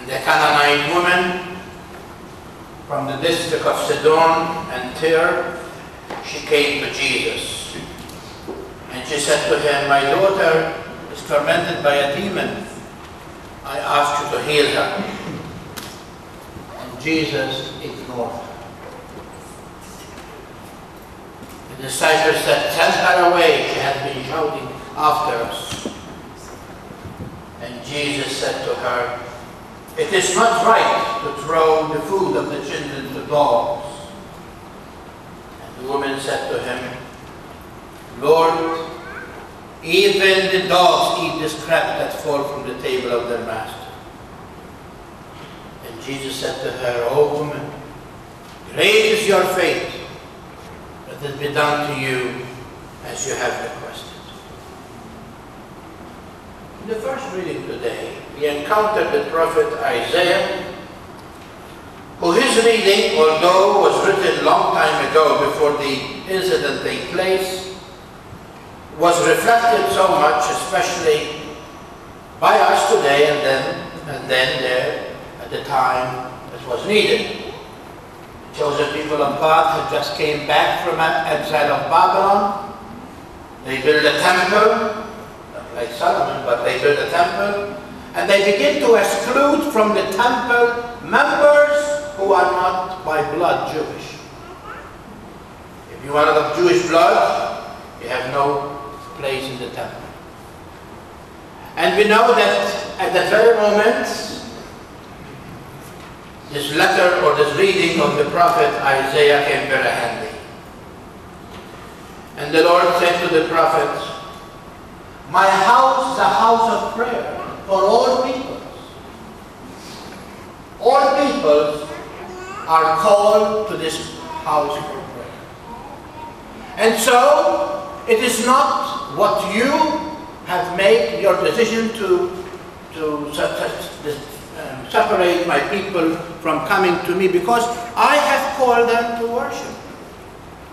the Canaanite woman from the district of Sidon and Tyre, she came to Jesus. And she said to him, "My daughter is tormented by a demon. I ask you to heal her." And Jesus ignored her. The disciples said, "Send her away. She has been shouting after us." And Jesus said to her, "It is not right to throw the food of the children to dogs." And the woman said to him, "Lord, even the dogs eat the scraps that fall from the table of their master." And Jesus said to her, "O woman, great is your faith. Let it be done to you as you have requested." In the first reading today, we encountered the prophet Isaiah, who his reading, although was written a long time ago before the incident took place, was reflected so much, especially by us today and then there at the time it was needed. The chosen people of God had just came back from exile of Babylon. They built a temple, not like Solomon, but they built a temple, and they begin to exclude from the temple members who are not by blood Jewish. If you are not of Jewish blood, you have no place in the temple. And we know that at that very moment, this letter or this reading of the prophet Isaiah came very handy. And the Lord said to the prophet, "My house is a house of prayer for all peoples." All peoples are called to this house for prayer. And so, it is not what you have made your decision to separate my people from coming to me, because I have called them to worship,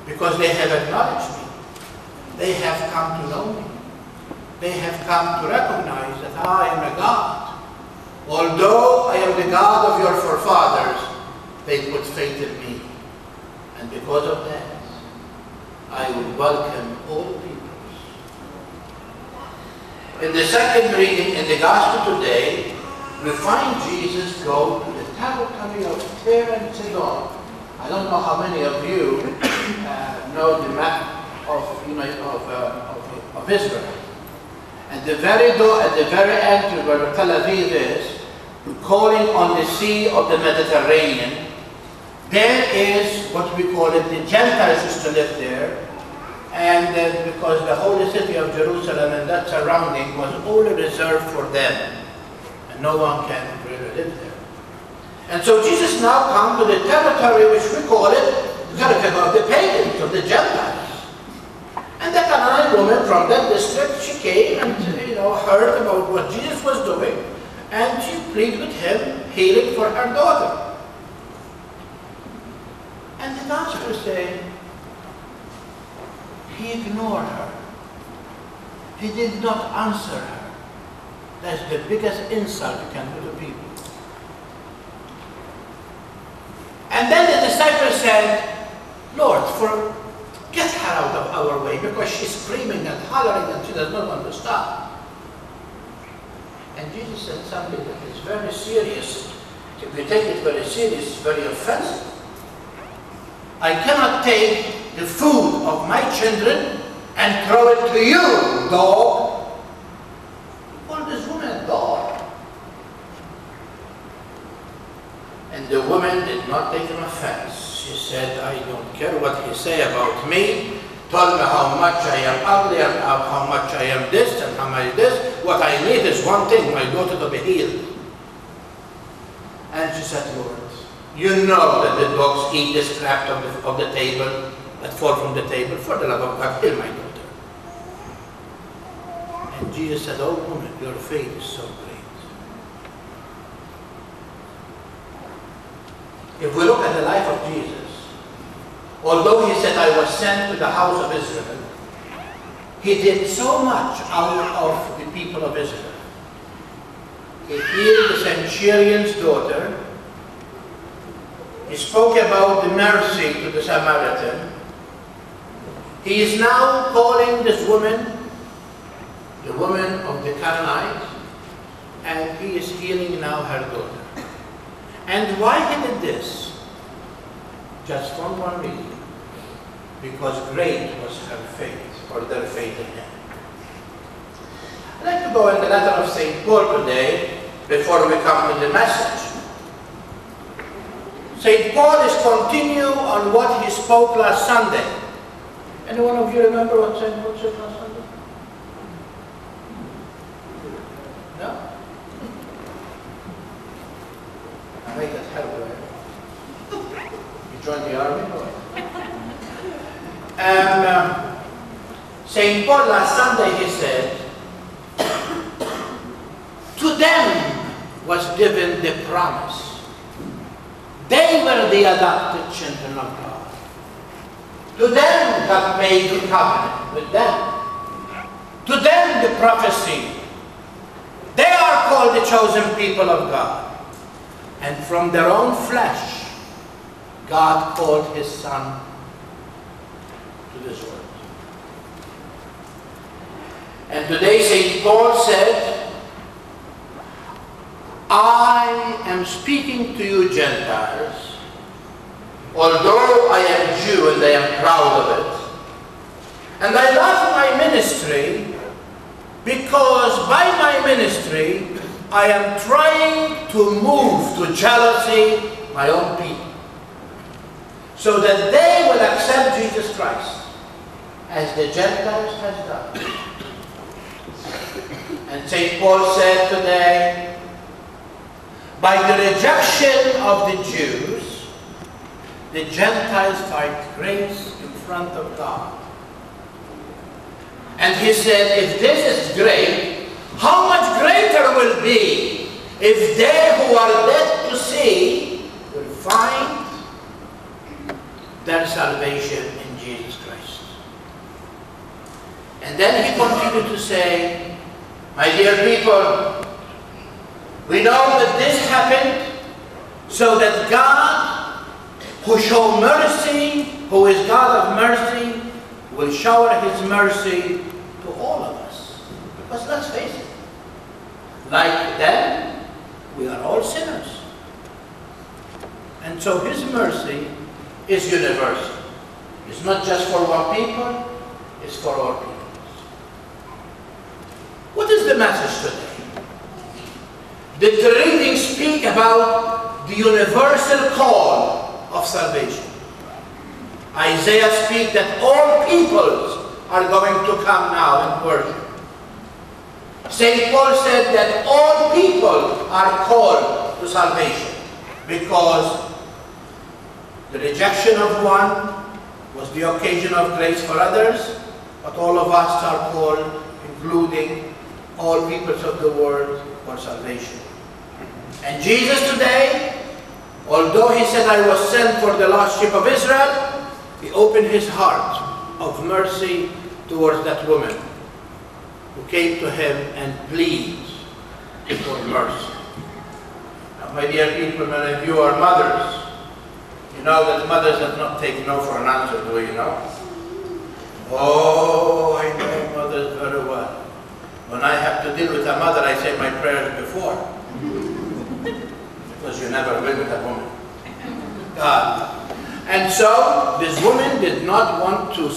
because they have acknowledged me. They have come to know me. They have come to recognize that I am a God. Although I am the God of your forefathers, they put faith in me. And because of that, I will welcome all peoples. In the second reading in the Gospel today, we find Jesus go to the territory of Tyre and Sidon. I don't know how many of you know the map of Israel. At the very end where Tel Aviv is, calling on the Sea of the Mediterranean, there is what we call it, the Gentiles used to live there, and because the holy city of Jerusalem and that surrounding was only reserved for them, and no one can really live there. And so Jesus now comes to the territory which we call it the territory of the pagans, of the Gentiles. And the Canaanite woman from that district, she came and heard about what Jesus was doing, and she pleaded with him healing for her daughter. And the Gospel says he ignored her. He did not answer her. That's the biggest insult you can do to people. And then the disciples said, "Lord, get her out of our way, because she's screaming and hollering and she does not want to stop." And Jesus said something that is very serious. If we take it very serious, it's very offensive. "I cannot take the food of my children and throw it to you, dog." You call this woman a dog. And the woman did not take an offense. She said, "I don't care what he say about me. Told me how much I am ugly and how much I am this and how much this. What I need is one thing, my daughter to be healed." And she said, "Lord, you know that the dogs eat the scraps of the table that fall from the table. For the love of God, heal my daughter." And Jesus said, "Oh woman, your faith is so great." If we look at the life of Jesus, although he said, "I was sent to the house of Israel," he did so much out of the people of Israel. He healed the centurion's daughter. He spoke about the mercy to the Samaritan. He is now calling this woman, the woman of the Canaanite, and he is healing now her daughter. And why he did this? Just from one reason. Because great was her faith, or their faith in him. I'd like to go in the letter of St. Paul today, before we come to the message. St. Paul is continuing on what he spoke last Sunday. Any one of you remember what St. Paul said last Sunday? No? I make that help, right? You joined the army? St. Paul last Sunday, he said, to them was given the promise. They were the adopted children of God. To them God made the covenant with them. To them the prophecy. They are called the chosen people of God. And from their own flesh, God called his Son to this world. And today St. Paul said, I am speaking to you Gentiles, although I am Jew and I am proud of it. And I love my ministry because by my ministry I am trying to move to jealousy my own people, so that they will accept Jesus Christ as the Gentiles has done. And St. Paul said today, by the rejection of the Jews, the Gentiles find grace in front of God. And he said, if this is great, how much greater will be if they who are dead to see will find their salvation in Jesus Christ. And then he continued to say, my dear people, we know that this happened so that God, who shows mercy, who is God of mercy, will shower his mercy to all of us. Because let's face it, like them, we are all sinners. And so his mercy is universal. It's not just for one people, it's for all people. What is the message today? Did the reading speak about the universal call of salvation? Isaiah speaks that all peoples are going to come now and worship. St. Paul said that all people are called to salvation because the rejection of one was the occasion of grace for others, but all of us are called, including all peoples of the world, for salvation. And Jesus today, although he said, I was sent for the lost sheep of Israel, he opened his heart of mercy towards that woman who came to him and pleaded for mercy. Now, my dear people, many of you are mothers. You know that mothers have not taken no for an answer, do you know? Oh, I know mothers very well. When I have to deal with a mother, I say my prayers before. Because you never will with a woman. God. And so, this woman did not want to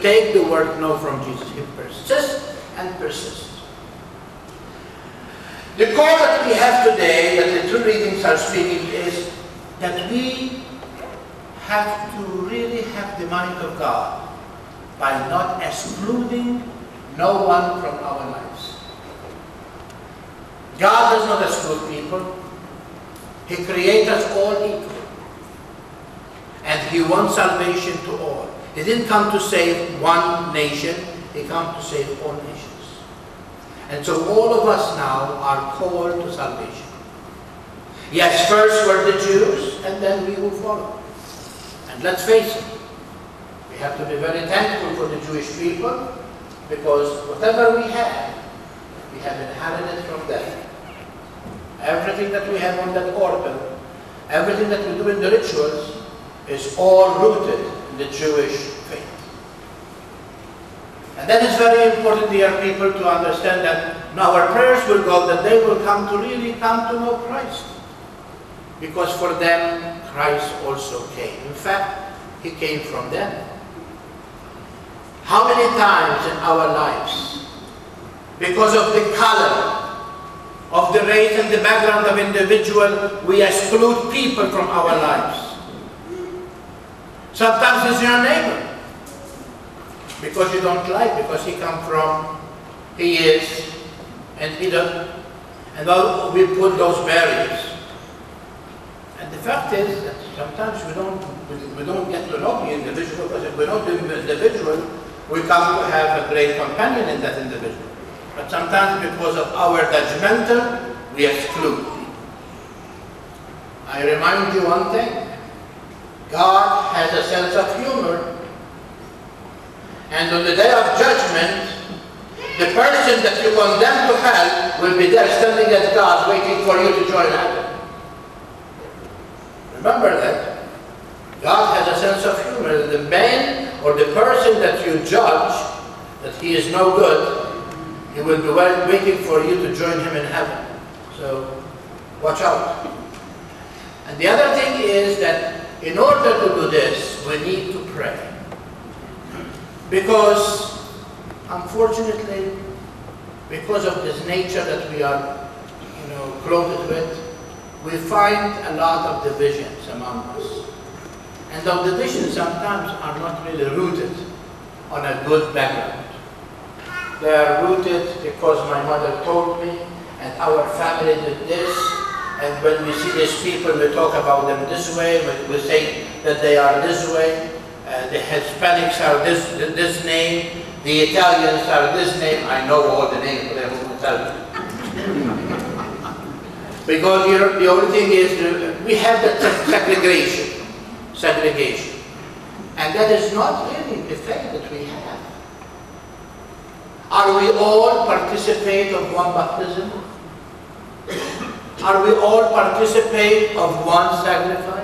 take the word no from Jesus. He persists and persists. The call that we have today, that the two readings are speaking, is that we have to really have the mind of God by not excluding no one from our lives. God does not exclude people. He created us all equal. And he wants salvation to all. He didn't come to save one nation. He came to save all nations. And so all of us now are called to salvation. Yes, first were the Jews, and then we will follow. And let's face it, we have to be very thankful for the Jewish people, because whatever we have inherited from them. everything that we have on that altar, everything that we do in the rituals is all rooted in the Jewish faith. And that is very important, dear people, to understand that now our prayers will go that they will come to really come to know Christ. Because for them, Christ also came. In fact, He came from them. How many times in our lives, because of the color, of the race and the background of individual, we exclude people from our lives. Sometimes it's your neighbor. Because you don't like, because he come from, he is, and he doesn't. And all, we put those barriers. And the fact is that sometimes we don't get to know the individual, because if we know the individual, we come to have a great companion in that individual. But sometimes because of our judgmental, we exclude. I remind you one thing. God has a sense of humor. And on the day of judgment, the person that you condemn to hell will be there standing at God waiting for you to join heaven. Remember that. God has a sense of humor. The man or the person that you judge that he is no good, he will be waiting for you to join him in heaven. So, watch out. And the other thing is that in order to do this, we need to pray. Because, unfortunately, because of this nature that we are, clothed with, we find a lot of divisions among us. And those divisions sometimes are not really rooted on a good background. They are rooted because my mother told me, and our family did this, and when we see these people, we talk about them this way, we say that they are this way, the Hispanics are this name, the Italians are this name. I know all the names, but I won't tell you. Because the only thing is, we have that segregation. And that is not really the faith that we have. Are we all participate of one baptism? Are we all participate of one sacrifice?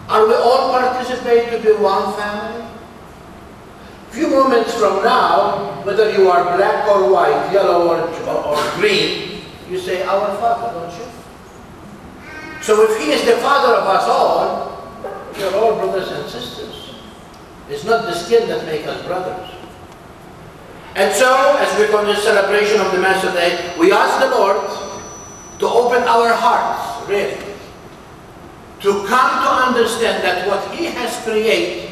Are we all participate to be one family? A few moments from now, whether you are black or white, yellow or green, you say, our Father, don't you? So if He is the Father of us all, we are all brothers and sisters. It's not the skin that makes us brothers. And so, as we come to the celebration of the Mass today, we ask the Lord to open our hearts, really, to come to understand that what He has created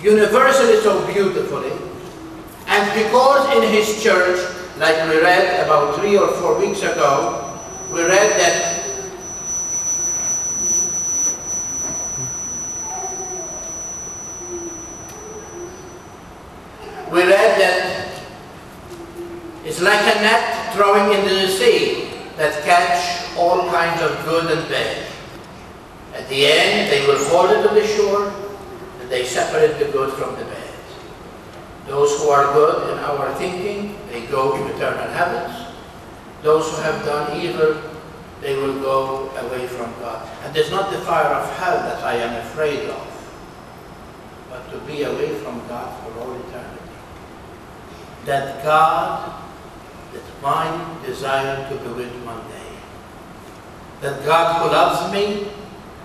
universally so beautifully, and because in His church, like we read about 3 or 4 weeks ago, we read that it's like a net throwing into the sea that catch all kinds of good and bad. At the end, they will fall into the shore, and they separate the good from the bad. Those who are good in our thinking, they go to eternal heavens. Those who have done evil, they will go away from God. And it's not the fire of hell that I am afraid of, but to be away from God for all eternity. That God, that my desire to do it one day. That God who loves me,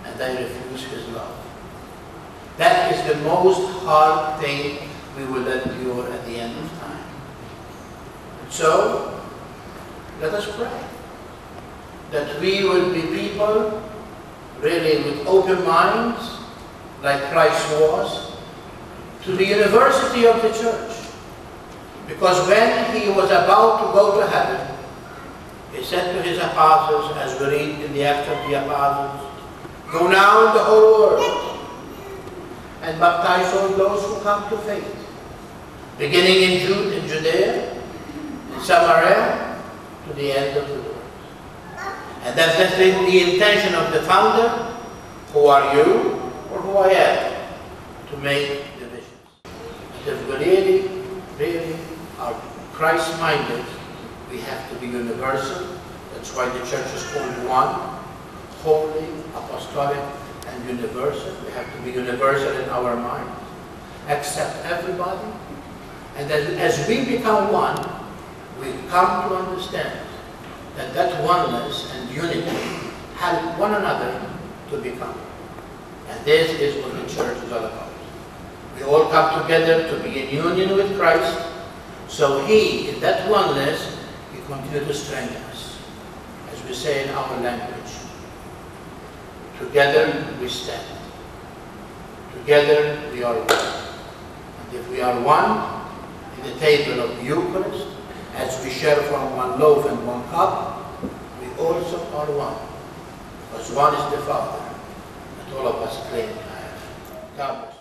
and I refuse His love. That is the most hard thing we will endure at the end of time. And so, let us pray that we will be people really with open minds, like Christ was, to the university of the church. Because when He was about to go to heaven, He said to His apostles, as we read in the Acts of the Apostles, go now in the whole world and baptize all those who come to faith, beginning in Judea, in Samaria, to the end of the world. And that's the intention of the founder. Who are you, or who I am, to make divisions. If we really are Christ-minded, we have to be universal, That's why the church is called one, holy, apostolic, and universal. We have to be universal in our mind, accept everybody. And then as we become one, we come to understand that that oneness and unity help one another to become. And this is what the church is all about. We all come together to be in union with Christ, so He, in that oneness, He continues to strengthen us. As we say in our language, together we stand. Together we are one. And if we are one in the table of the Eucharist, as we share from one loaf and one cup, we also are one. Because one is the Father, that all of us claim to have. God bless.